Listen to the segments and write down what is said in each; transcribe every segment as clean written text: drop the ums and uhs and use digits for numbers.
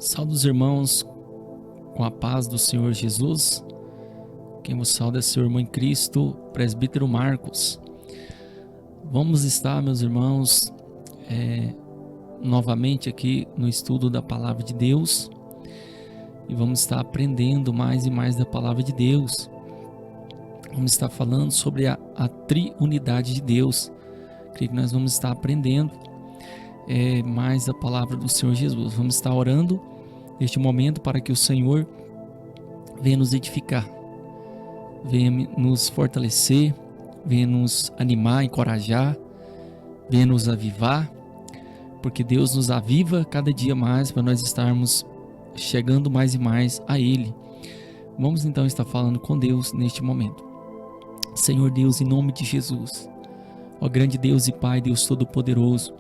Saúde os irmãos com a paz do Senhor Jesus. Quem vos sauda é seu irmão em Cristo, presbítero Marcos. Vamos estar, meus irmãos, novamente aqui no estudo da Palavra de Deus. E vamos estar aprendendo mais e mais da Palavra de Deus. Vamos estar falando sobre a triunidade de Deus. Creio que nós vamos estar aprendendo mais a Palavra do Senhor Jesus. Vamos estar orando neste momento para que o Senhor venha nos edificar, venha nos fortalecer, venha nos animar, encorajar, venha nos avivar, porque Deus nos aviva cada dia mais para nós estarmos chegando mais e mais a Ele. Vamos então estar falando com Deus neste momento. Senhor Deus, em nome de Jesus, ó grande Deus e Pai, Deus Todo-Poderoso,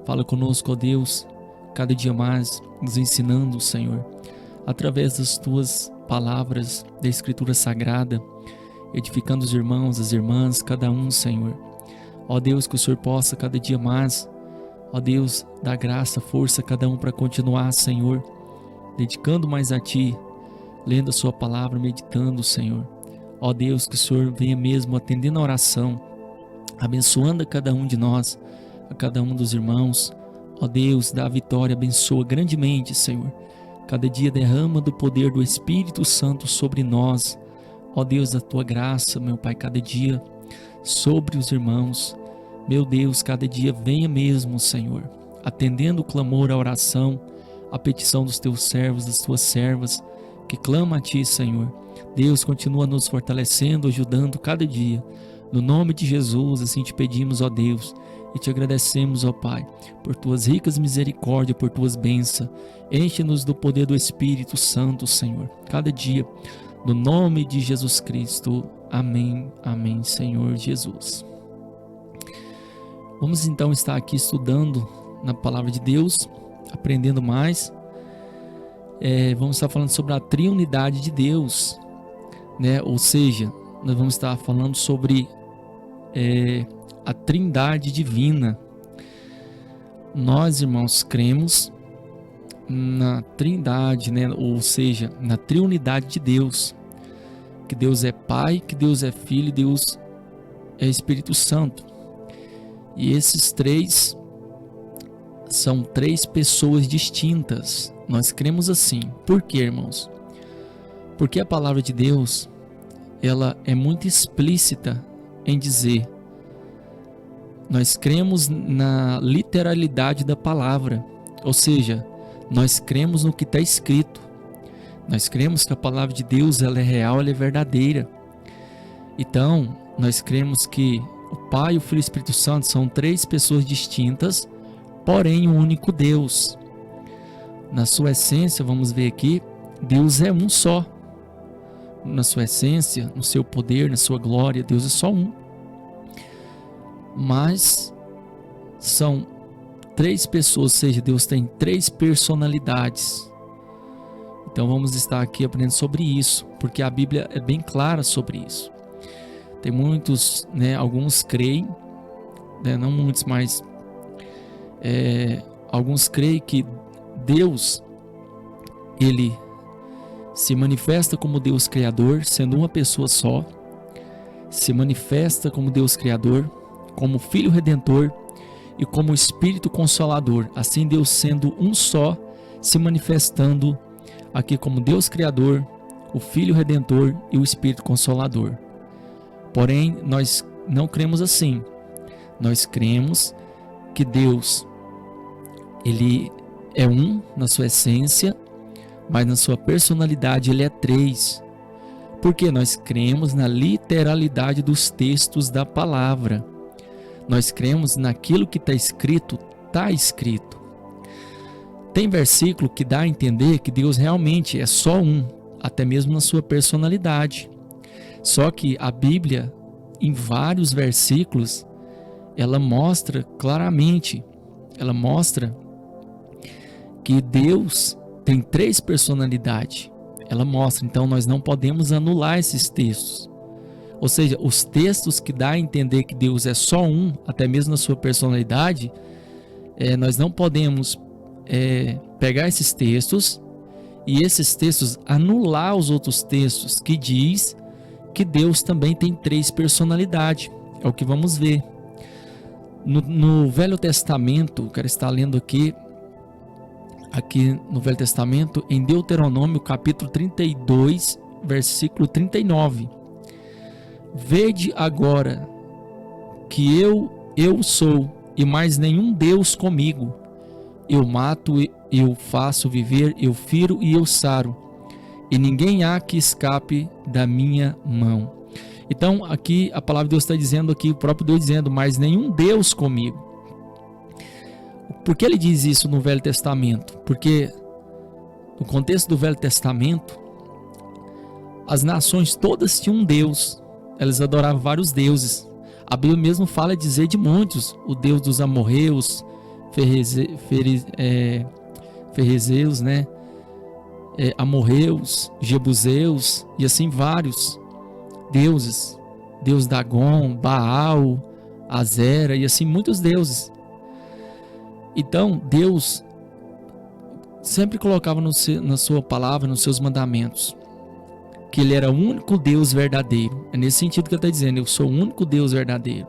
fala conosco, ó Deus, cada dia mais nos ensinando, Senhor, através das Tuas palavras da Escritura Sagrada, edificando os irmãos, as irmãs, cada um, Senhor. Ó Deus, que o Senhor possa cada dia mais, ó Deus, dar graça, força a cada um para continuar, Senhor, dedicando mais a Ti, lendo a Sua palavra, meditando, Senhor. Ó Deus, que o Senhor venha mesmo atendendo a oração, abençoando a cada um de nós, a cada um dos irmãos. Ó Deus, dá a vitória, abençoa grandemente, Senhor. Cada dia derrama do poder do Espírito Santo sobre nós. Ó Deus, da Tua graça, meu Pai, cada dia sobre os irmãos. Meu Deus, cada dia venha mesmo, Senhor, atendendo o clamor, a oração, a petição dos Teus servos, das Tuas servas, que clamam a Ti, Senhor. Deus, continua nos fortalecendo, ajudando cada dia. No nome de Jesus, assim te pedimos, ó Deus, e te agradecemos, ó Pai, por Tuas ricas misericórdias, por Tuas bênçãos. Enche-nos do poder do Espírito Santo, Senhor, cada dia, no nome de Jesus Cristo. Amém, amém, Senhor Jesus. Vamos então estar aqui estudando na Palavra de Deus, aprendendo mais. Vamos estar falando sobre a triunidade de Deus, né? Ou seja, nós vamos estar falando sobre a Trindade divina. Nós, irmãos, cremos na Trindade, né? Ou seja, na triunidade de Deus, que Deus é Pai, que Deus é Filho e Deus é Espírito Santo. E esses três são três pessoas distintas. Nós cremos assim. Por quê, irmãos? Porque a palavra de Deus, ela é muito explícita em dizer: nós cremos na literalidade da palavra, ou seja, nós cremos no que está escrito. Nós cremos que a palavra de Deus, ela é real, ela é verdadeira. Então, nós cremos que o Pai, o Filho e o Espírito Santo são três pessoas distintas, porém um único Deus. Na sua essência, vamos ver aqui, Deus é um só. Na sua essência, no seu poder, na sua glória, Deus é só um. Mas são três pessoas, ou seja, Deus tem três personalidades. Então vamos estar aqui aprendendo sobre isso, porque a Bíblia é bem clara sobre isso. Tem muitos, né, alguns creem, né, não muitos, mas alguns creem que Deus, Ele se manifesta como Deus Criador, sendo uma pessoa só, se manifesta como Deus Criador, como Filho Redentor e como Espírito Consolador. Assim, Deus sendo um só, se manifestando aqui como Deus Criador, o Filho Redentor e o Espírito Consolador. Porém, nós não cremos assim. Nós cremos que Deus, Ele é um na sua essência, mas na sua personalidade Ele é três. Porque nós cremos na literalidade dos textos da palavra. Nós cremos naquilo que está escrito, está escrito. Tem versículo que dá a entender que Deus realmente é só um, até mesmo na sua personalidade. Só que a Bíblia, em vários versículos, ela mostra claramente, ela mostra que Deus tem três personalidades. Ela mostra, então nós não podemos anular esses textos. Ou seja, os textos que dá a entender que Deus é só um, até mesmo na sua personalidade, nós não podemos pegar esses textos e esses textos anular os outros textos que diz que Deus também tem 3 personalidades. É o que vamos ver. No Velho Testamento, quero estar lendo aqui no Velho Testamento, em Deuteronômio capítulo 32, versículo 39. Vede agora que eu sou, e mais nenhum Deus comigo. Eu mato, eu faço viver, eu firo e eu saro, e ninguém há que escape da minha mão. Então aqui a palavra de Deus está dizendo aqui, o próprio Deus dizendo, mas nenhum Deus comigo. Por que ele diz isso no Velho Testamento? Porque no contexto do Velho Testamento, as nações todas tinham um Deus, elas adoravam vários deuses. A Bíblia mesmo fala dizer de muitos, o Deus dos amorreus, ferrezeus, né? Amorreus, jebuseus e assim vários deuses, Deus Dagon, Baal, Azera e assim muitos deuses. Então Deus sempre colocava na sua palavra, nos seus mandamentos, que ele era o único Deus verdadeiro. É nesse sentido que ele está dizendo, eu sou o único Deus verdadeiro.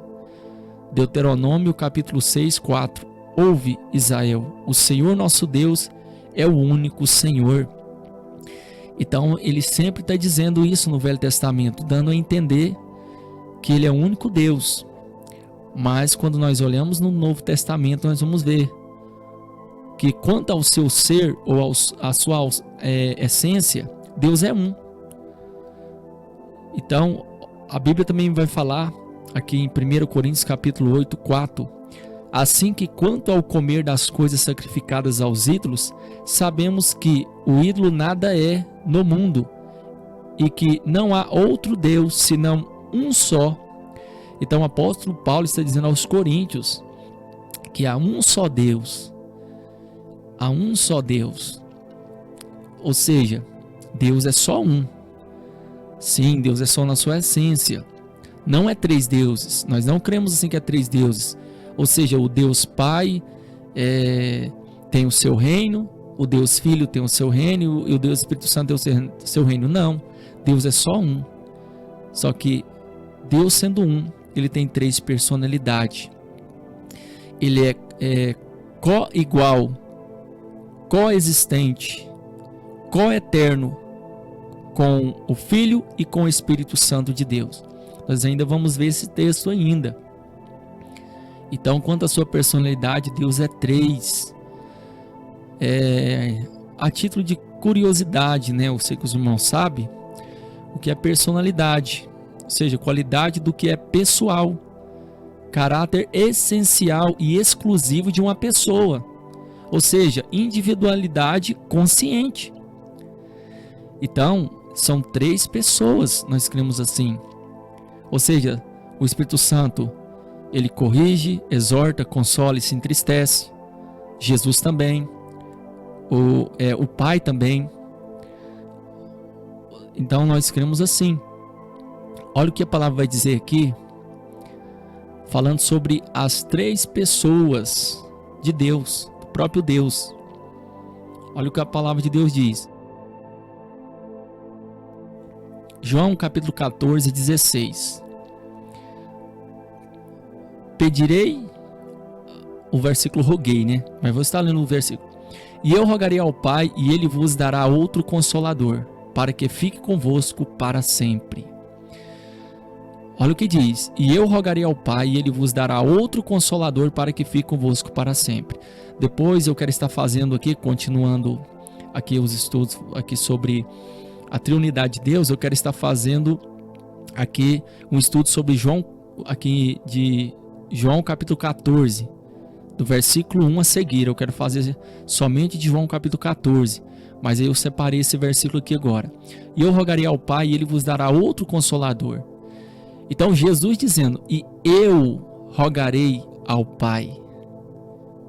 Deuteronômio capítulo 6, 4. Ouve, Israel, o Senhor nosso Deus é o único Senhor. Então ele sempre está dizendo isso no Velho Testamento, dando a entender que ele é o único Deus. Mas quando nós olhamos no Novo Testamento, nós vamos ver que quanto ao seu ser ou à sua essência, Deus é um. Então a Bíblia também vai falar aqui em 1 Coríntios capítulo 8, 4. Assim que quanto ao comer das coisas sacrificadas aos ídolos, sabemos que o ídolo nada é no mundo e que não há outro Deus senão um só. Então o apóstolo Paulo está dizendo aos coríntios que há um só Deus. Há um só Deus. Ou seja, Deus é só um. Sim, Deus é só na sua essência. Não é 3 deuses. Nós não cremos assim que é 3 deuses. Ou seja, o Deus Pai tem o seu reino, o Deus Filho tem o seu reino e o Deus Espírito Santo tem o seu reino. Não, Deus é só um. Só que Deus sendo um, ele tem 3 personalidades. Ele é co-igual, coexistente, co-eterno com o Filho e com o Espírito Santo de Deus. Nós ainda vamos ver esse texto ainda. Então, quanto à sua personalidade, Deus é 3. A título de curiosidade, né? Eu sei que os irmãos sabem o que é personalidade, ou seja, qualidade do que é pessoal, caráter essencial e exclusivo de uma pessoa, ou seja, individualidade consciente. Então, são 3 pessoas, nós cremos assim. Ou seja, o Espírito Santo, ele corrige, exorta, consola e se entristece. Jesus também. O Pai também. Então nós cremos assim. Olha o que a palavra vai dizer aqui, falando sobre as 3 pessoas de Deus, do próprio Deus. Olha o que a palavra de Deus diz. João capítulo 14, 16. Pedirei, o versículo roguei, né? Mas vou estar lendo o versículo. E eu rogarei ao Pai, e ele vos dará outro consolador, para que fique convosco para sempre. Olha o que diz. E eu rogarei ao Pai, e ele vos dará outro consolador, para que fique convosco para sempre. Depois eu quero estar fazendo aqui, continuando aqui os estudos aqui sobre a Trindade de Deus, eu quero estar fazendo aqui um estudo sobre João, aqui de João capítulo 14, do versículo 1 a seguir. Eu quero fazer somente de João capítulo 14, mas aí eu separei esse versículo aqui agora. E eu rogarei ao Pai, e ele vos dará outro consolador. Então Jesus dizendo, e eu rogarei ao Pai.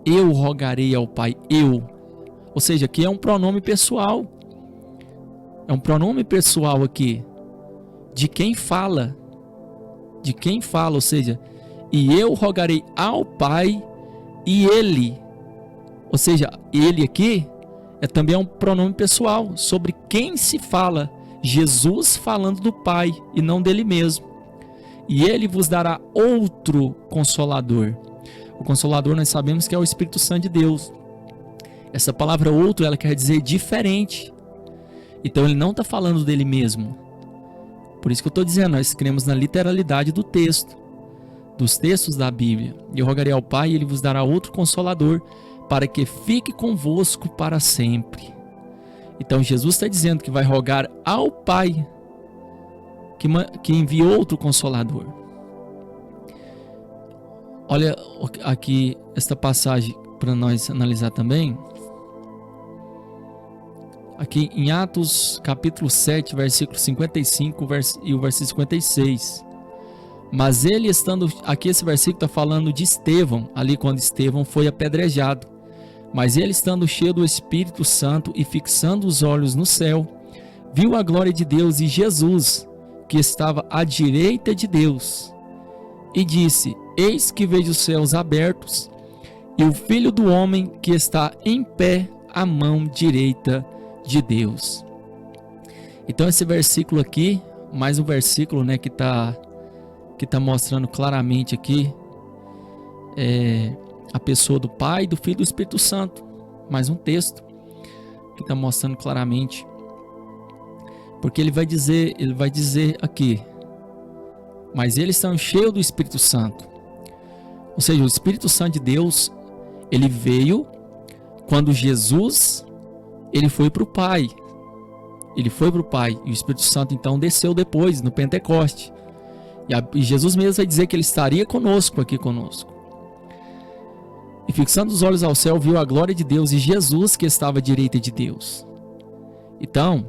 Eu rogarei ao Pai, eu. Ou seja, aqui é um pronome pessoal. É um pronome pessoal aqui, de quem fala. De quem fala, ou seja, e eu rogarei ao Pai, e ele, Ou seja, ele aqui também é um pronome pessoal sobre quem se fala. Jesus falando do Pai e não dele mesmo. E ele vos dará outro Consolador. O Consolador nós sabemos que é o Espírito Santo de Deus. Essa palavra outro, ela quer dizer diferente. Então ele não está falando dele mesmo. Por isso que eu estou dizendo, nós cremos na literalidade do texto, dos textos da Bíblia. E eu rogarei ao Pai e ele vos dará outro Consolador, para que fique convosco para sempre. Então Jesus está dizendo que vai rogar ao Pai que envie outro Consolador. Olha aqui esta passagem para nós analisar também. Aqui em Atos capítulo 7, versículo 55 e o versículo 56. Mas ele estando... Aqui esse versículo está falando de Estevão, ali quando Estevão foi apedrejado. Mas ele estando cheio do Espírito Santo e fixando os olhos no céu, viu a glória de Deus e Jesus, que estava à direita de Deus. E disse: Eis que vejo os céus abertos, e o Filho do Homem que está em pé à mão direita de Deus. Então esse versículo aqui, mais um versículo, né, que tá mostrando claramente aqui a pessoa do Pai, do Filho e do Espírito Santo. Mais um texto que está mostrando claramente, porque ele vai dizer aqui: mas eles estão cheios do Espírito Santo. Ou seja, o Espírito Santo de Deus, ele veio quando Jesus ele foi para o Pai. Ele foi para o Pai. E o Espírito Santo então desceu depois, no Pentecoste. E Jesus mesmo vai dizer que ele estaria conosco, aqui conosco. E fixando os olhos ao céu, viu a glória de Deus e Jesus que estava à direita de Deus. Então,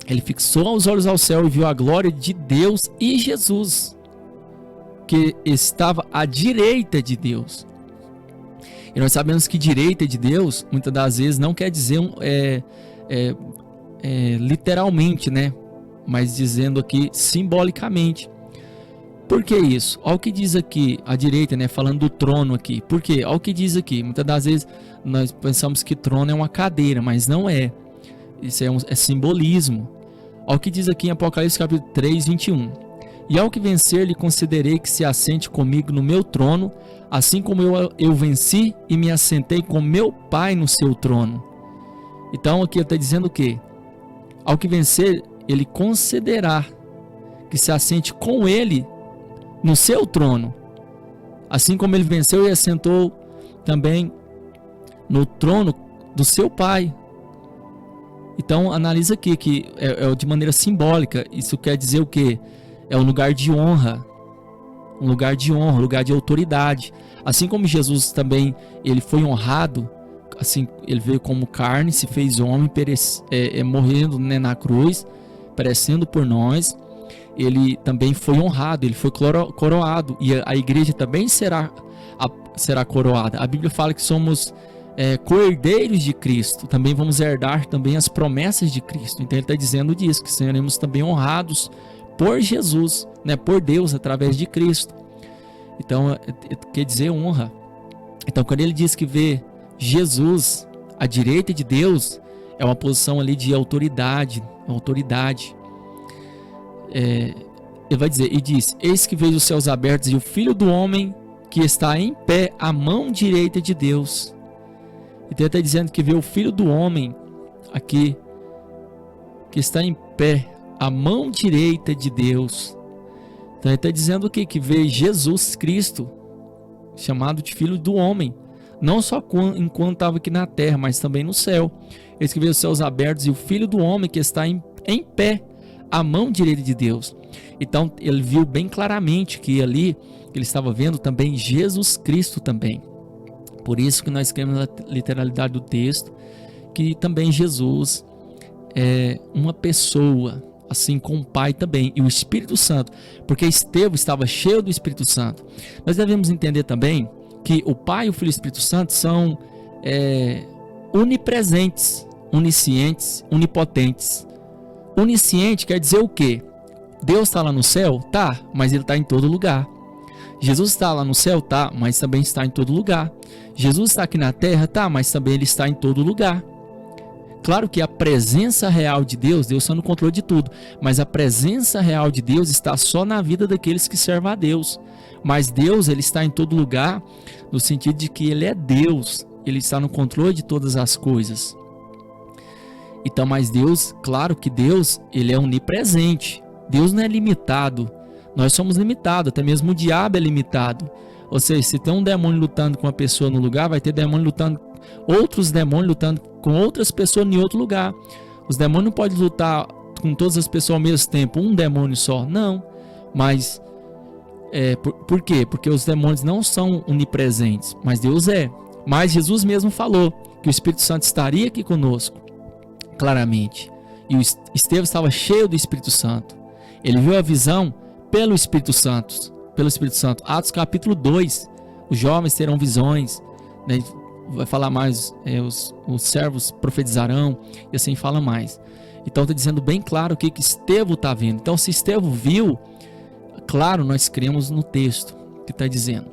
ele fixou os olhos ao céu e viu a glória de Deus e Jesus que estava à direita de Deus. E nós sabemos que direita de Deus, muitas das vezes, não quer dizer literalmente, né? Mas dizendo aqui simbolicamente. Por que isso? Olha o que diz aqui, a direita, né? Falando do trono aqui. Por quê? Olha o que diz aqui. Muitas das vezes nós pensamos que trono é uma cadeira, mas não é. Isso é simbolismo. Olha o que diz aqui em Apocalipse capítulo 3, 21. E ao que vencer, lhe concederei que se assente comigo no meu trono, assim como eu venci e me assentei com meu Pai no seu trono. Então aqui ele está dizendo o quê? Ao que vencer, ele concederá que se assente com ele no seu trono, assim como ele venceu e assentou também no trono do seu Pai. Então analisa aqui que é de maneira simbólica. Isso quer dizer o quê? É um lugar de honra, um lugar de honra, um lugar de autoridade. Assim como Jesus também, ele foi honrado, assim, ele veio como carne, se fez homem, morrendo, né, na cruz, perecendo por nós. Ele também foi honrado, ele foi coroado, e a igreja também será coroada. A Bíblia fala que somos co-herdeiros de Cristo, também vamos herdar também as promessas de Cristo. Então ele está dizendo disso, que seremos também honrados por Jesus, né, por Deus, através de Cristo. Então quer dizer honra. Então quando ele diz que vê Jesus à direita de Deus, é uma posição ali de autoridade. Ele vai dizer, e diz: Eis que vejo os céus abertos e o Filho do Homem que está em pé à mão direita de Deus. Então ele está dizendo que vê o Filho do Homem aqui, que está em pé à mão direita de Deus. Então ele está dizendo o quê? Que vê Jesus Cristo, chamado de Filho do Homem, não só enquanto estava aqui na terra, mas também no céu. Eis que vê os céus abertos e o Filho do Homem que está em pé à mão direita de Deus. Então ele viu bem claramente que ali ele estava vendo também Jesus Cristo também. Por isso que nós cremos na literalidade do texto, que também Jesus é uma pessoa, assim como o Pai também, e o Espírito Santo, porque Estevão estava cheio do Espírito Santo. Nós devemos entender também que o Pai, o Filho e o Espírito Santo são onipresentes, oniscientes, onipotentes. Onisciente quer dizer o quê? Deus está lá no céu? Tá, mas ele está em todo lugar. Jesus está lá no céu, tá, mas também está em todo lugar. Jesus está aqui na terra, tá, mas também ele está em todo lugar. Claro que a presença real de Deus, Deus está no controle de tudo, mas a presença real de Deus está só na vida daqueles que servem a Deus. Mas Deus, ele está em todo lugar, no sentido de que ele é Deus, ele está no controle de todas as coisas. Então, mas Deus, claro que Deus, ele é onipresente. Deus não é limitado. Nós somos limitados, até mesmo o diabo é limitado. Ou seja, se tem um demônio lutando com uma pessoa no lugar, vai ter demônio lutando, outros demônios lutando com outras pessoas em outro lugar. Os demônios não podem lutar com todas as pessoas ao mesmo tempo, um demônio só, não. Mas, por quê? Porque os demônios não são onipresentes, mas Deus é. Mas Jesus mesmo falou que o Espírito Santo estaria aqui conosco, claramente. E o Estevão estava cheio do Espírito Santo. Ele viu a visão pelo Espírito Santo. Atos capítulo 2. Os jovens terão visões, né? Vai falar mais, os servos profetizarão, e assim fala mais. Então está dizendo bem claro o que Estevão está vendo. Então, se Estevão viu, claro, nós cremos no texto que está dizendo.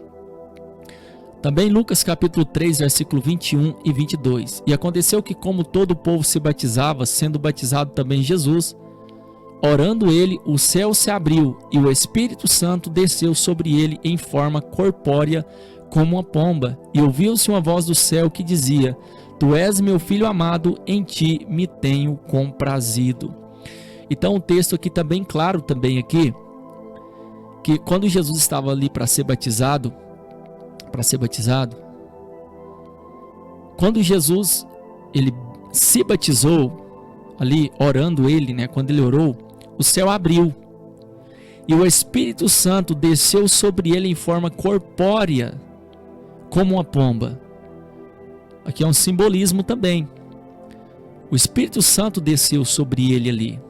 Também Lucas capítulo 3, versículo 21 e 22. E aconteceu que, como todo o povo se batizava, sendo batizado também Jesus, orando ele, o céu se abriu, e o Espírito Santo desceu sobre ele em forma corpórea, como uma pomba, e ouviu-se uma voz do céu que dizia: Tu és meu filho amado, em ti me tenho comprazido. Então o texto aqui está bem claro também aqui, que quando Jesus estava ali para ser batizado, quando Jesus ele se batizou, ali orando ele, né, quando ele orou, o céu abriu, e o Espírito Santo desceu sobre ele em forma corpórea, como uma pomba. Aqui é um simbolismo também. O Espírito Santo desceu sobre ele ali.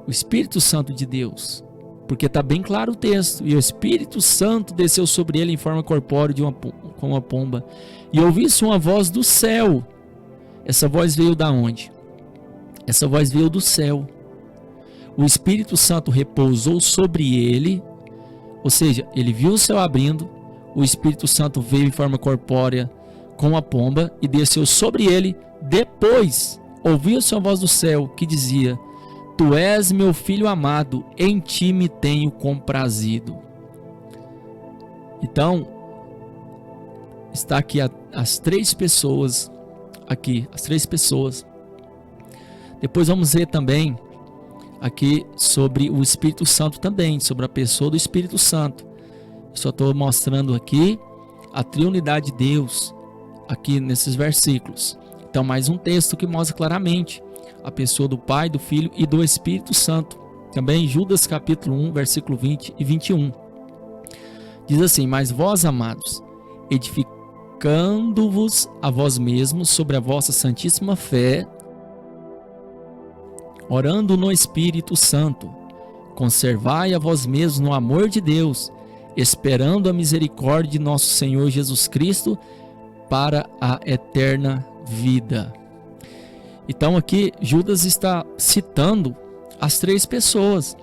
O Espírito Santo de Deus. Porque está bem claro o texto. E o Espírito Santo desceu sobre ele em forma corpórea como uma pomba. E ouvi-se uma voz do céu. Essa voz veio da onde? Essa voz veio do céu. O Espírito Santo repousou sobre ele. Ou seja, ele viu o céu abrindo. O Espírito Santo veio em forma corpórea com a pomba e desceu sobre ele. Depois ouviu-se uma voz do céu que dizia: Tu és meu filho amado, em ti me tenho comprazido. Então, está aqui as três pessoas. Depois vamos ver também aqui sobre o Espírito Santo também, sobre a pessoa do Espírito Santo. Só estou mostrando aqui a triunidade de Deus, aqui nesses versículos. Então, mais um texto que mostra claramente a pessoa do Pai, do Filho e do Espírito Santo. Também Judas capítulo 1, versículo 20 e 21. Diz assim: Mas vós, amados, edificando-vos a vós mesmos sobre a vossa santíssima fé, orando no Espírito Santo, conservai a vós mesmos no amor de Deus, esperando a misericórdia de nosso Senhor Jesus Cristo para a eterna vida. Então aqui Judas está citando as três pessoas.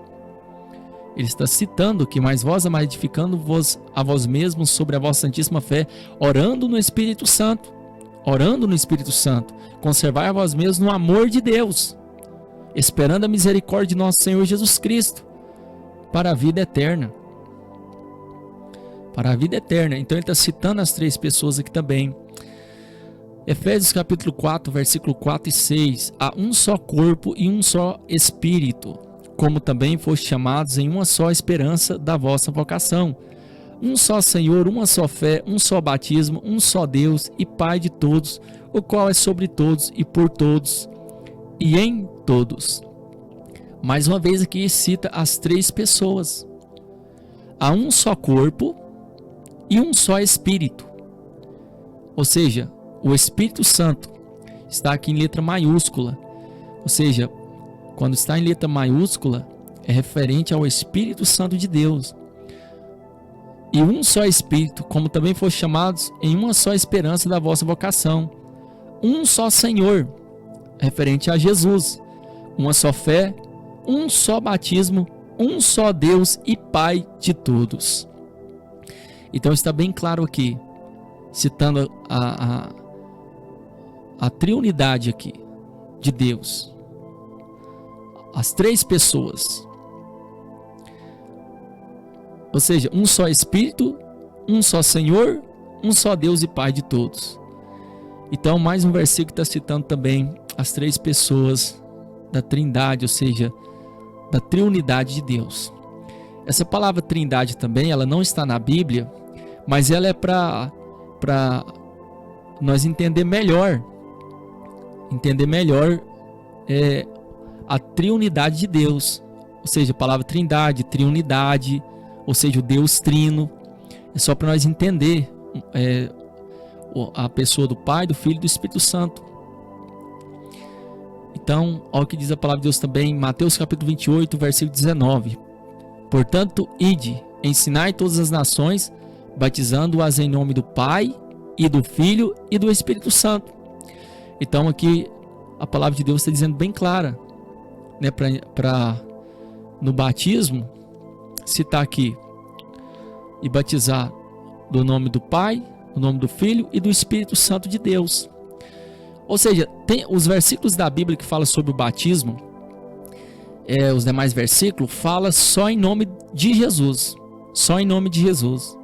Ele está citando que: mas vós, amados, edificando-vos a vós mesmos sobre a vossa santíssima fé, orando no Espírito Santo, conservai a vós mesmos no amor de Deus, esperando a misericórdia de nosso Senhor Jesus Cristo para a vida eterna. Então ele está citando as três pessoas aqui também. Efésios capítulo 4, versículo 4 e 6. Há um só corpo e um só Espírito, como também foste chamados em uma só esperança da vossa vocação. Um só Senhor, uma só fé, um só batismo, um só Deus e Pai de todos, o qual é sobre todos e por todos e em todos. Mais uma vez aqui cita as três pessoas. Há um só corpo e um só Espírito. Ou seja, o Espírito Santo está aqui em letra maiúscula. Ou seja, quando está em letra maiúscula, é referente ao Espírito Santo de Deus. E um só Espírito, como também foram chamados em uma só esperança da vossa vocação. Um só Senhor, referente a Jesus. Uma só fé, um só batismo, um só Deus e Pai de todos. Então está bem claro aqui, citando a triunidade aqui de Deus, as três pessoas, ou seja, um só Espírito, um só Senhor, um só Deus e Pai de todos. Então mais um versículo está citando também as três pessoas da Trindade, ou seja, da triunidade de Deus. Essa palavra Trindade também, ela não está na Bíblia, mas ela é para nós entender melhor a triunidade de Deus, ou seja, a palavra Trindade, triunidade, ou seja, o Deus trino. É só para nós entender a pessoa do Pai, do Filho e do Espírito Santo. Então, olha o que diz a palavra de Deus também em Mateus capítulo 28, versículo 19. Portanto, ide, ensinai todas as nações, batizando-as em nome do Pai, e do Filho e do Espírito Santo. Então aqui a palavra de Deus está dizendo bem clara, né, no batismo, citar aqui, e batizar do nome do Pai, do nome do Filho e do Espírito Santo de Deus. Ou seja, tem os versículos da Bíblia que falam sobre o batismo, os demais versículos falam só em nome de Jesus, só em nome de Jesus.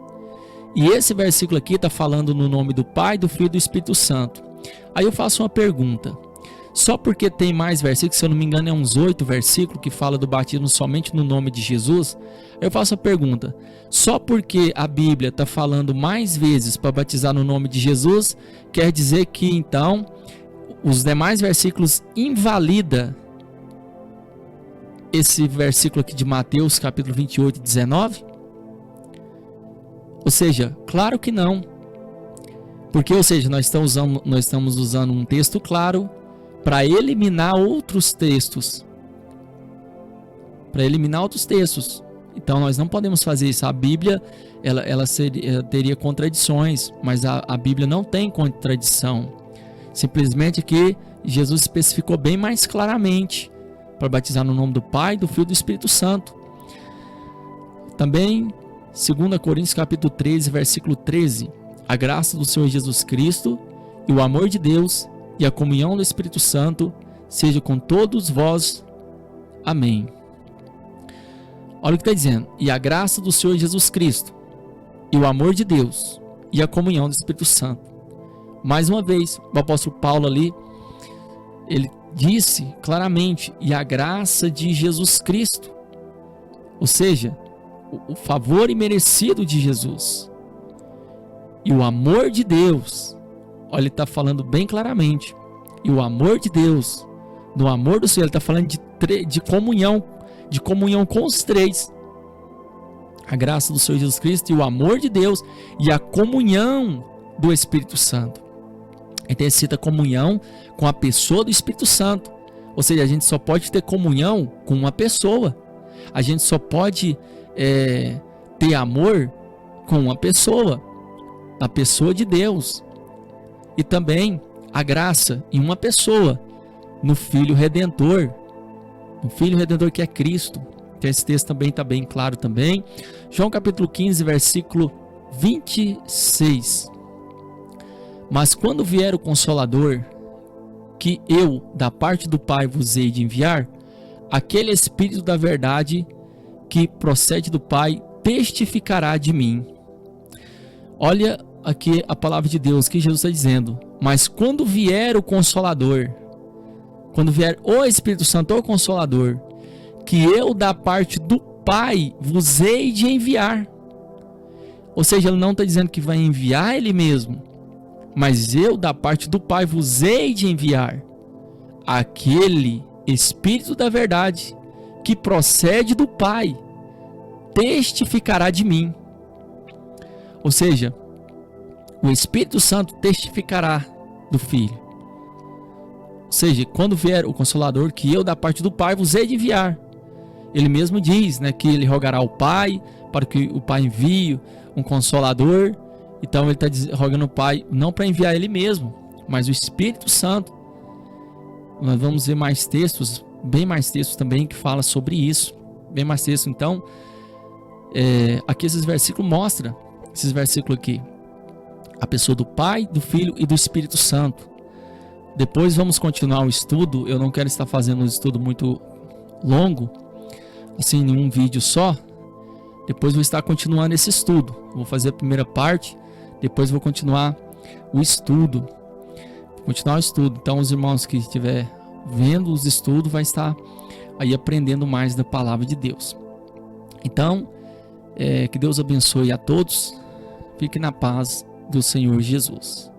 E esse versículo aqui está falando no nome do Pai, do Filho e do Espírito Santo. Aí eu faço uma pergunta, só porque tem mais versículos, se eu não me engano é uns 8 versículos que fala do batismo somente no nome de Jesus, eu faço a pergunta, só porque a Bíblia está falando mais vezes para batizar no nome de Jesus, quer dizer que então os demais versículos invalida esse versículo aqui de Mateus capítulo 28, 19? Ou seja, claro que não. Porque, ou seja, nós estamos usando um texto claro para eliminar outros textos. Para eliminar outros textos. Então nós não podemos fazer isso. A Bíblia ela teria contradições, mas a Bíblia não tem contradição. Simplesmente que Jesus especificou bem mais claramente para batizar no nome do Pai, do Filho e do Espírito Santo. Também 2 Coríntios capítulo 13, versículo 13. A graça do Senhor Jesus Cristo e o amor de Deus e a comunhão do Espírito Santo seja com todos vós. Amém. Olha o que está dizendo. E a graça do Senhor Jesus Cristo e o amor de Deus e a comunhão do Espírito Santo. Mais uma vez, o apóstolo Paulo ali, ele disse claramente, e a graça de Jesus Cristo. Ou seja, o favor imerecido de Jesus e o amor de Deus. Olha, ele está falando bem claramente, e o amor de Deus, no amor do Senhor, ele está falando de comunhão com os três, a graça do Senhor Jesus Cristo e o amor de Deus e a comunhão do Espírito Santo. Então ele cita comunhão com a pessoa do Espírito Santo, ou seja, a gente só pode ter comunhão com uma pessoa, a gente só pode ter amor com uma pessoa, a pessoa de Deus, e também a graça em uma pessoa, no Filho Redentor, que é Cristo. Então esse texto também está bem claro também. João capítulo 15, versículo 26. Mas quando vier o Consolador, que eu, da parte do Pai, vos hei de enviar, aquele Espírito da verdade que procede do Pai, testificará de mim. Olha aqui a palavra de Deus que Jesus está dizendo. Mas quando vier o Consolador, quando vier o Espírito Santo, o Consolador, que eu da parte do Pai vos hei de enviar. Ou seja, ele não está dizendo que vai enviar ele mesmo, mas eu da parte do Pai vos hei de enviar aquele Espírito da verdade que procede do Pai, testificará de mim. Ou seja, o Espírito Santo testificará do Filho. Ou seja, quando vier o Consolador, que eu da parte do Pai vos hei de enviar. Ele mesmo diz, né, que ele rogará ao Pai para que o Pai envie um Consolador. Então ele está rogando ao Pai não para enviar ele mesmo, mas o Espírito Santo. Nós vamos ver mais textos, bem mais textos também que fala sobre isso, bem mais textos. Então aqui esses versículos mostram esses versículos aqui. A pessoa do Pai, do Filho e do Espírito Santo. Depois vamos continuar o estudo. Eu não quero estar fazendo um estudo muito longo, assim, em um vídeo só. Depois vou estar continuando esse estudo. Vou fazer a primeira parte, depois vou continuar o estudo. Então, os irmãos que estiver vendo os estudos vai estar aí aprendendo mais da palavra de Deus. Então, que Deus abençoe a todos. Fique na paz do Senhor Jesus.